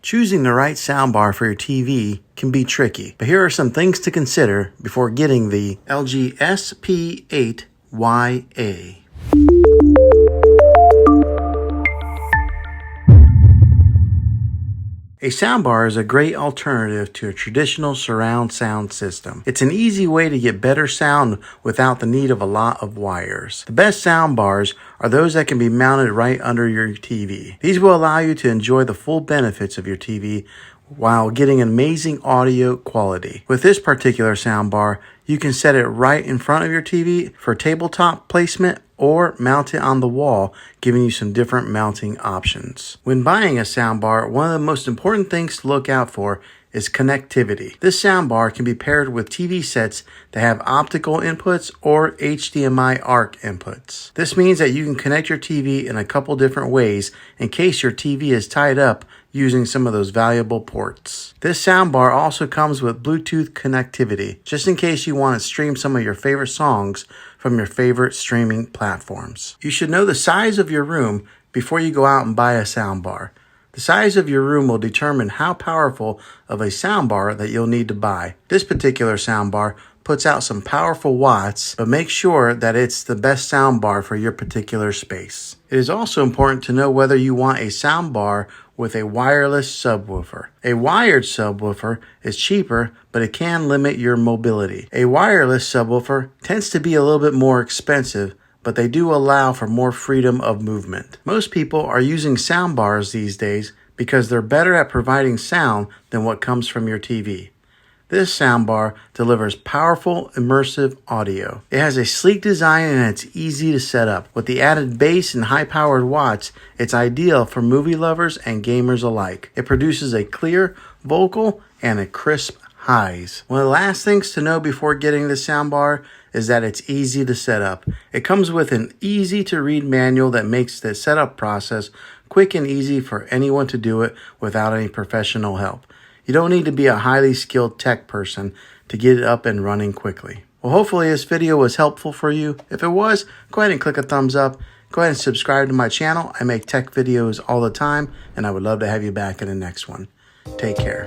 Choosing the right soundbar for your TV can be tricky, but here are some things to consider before getting the LG SP8YA. A soundbar is a great alternative to a traditional surround sound system. It's an easy way to get better sound without the need of a lot of wires. The best soundbars are those that can be mounted right under your TV. These will allow you to enjoy the full benefits of your TV while getting amazing audio quality. With this particular soundbar, you can set it right in front of your TV for tabletop placement or mount it on the wall, giving you some different mounting options. When buying a soundbar, one of the most important things to look out for is connectivity. This soundbar can be paired with TV sets that have optical inputs or HDMI ARC inputs. This means that you can connect your TV in a couple different ways in case your TV is tied up using some of those valuable ports. This soundbar also comes with Bluetooth connectivity, just in case you want to stream some of your favorite songs from your favorite streaming platforms. You should know the size of your room before you go out and buy a soundbar. The size of your room will determine how powerful of a soundbar that you'll need to buy. This particular soundbar puts out some powerful watts, but make sure that it's the best soundbar for your particular space. It is also important to know whether you want a soundbar with a wireless subwoofer. A wired subwoofer is cheaper, but it can limit your mobility. A wireless subwoofer tends to be a little bit more expensive, but they do allow for more freedom of movement. Most people are using soundbars these days because they're better at providing sound than what comes from your TV. This soundbar delivers powerful, immersive audio. It has a sleek design and it's easy to set up. With the added bass and high-powered watts, it's ideal for movie lovers and gamers alike. It produces a clear vocal and a crisp highs. One of the last things to know before getting this soundbar is that it's easy to set up. It comes with an easy-to-read manual that makes the setup process quick and easy for anyone to do it without any professional help. You don't need to be a highly skilled tech person to get it up and running quickly. Well, hopefully this video was helpful for you. If it was, go ahead and click a thumbs up. Go ahead and subscribe to my channel. I make tech videos all the time, and I would love to have you back in the next one. Take care.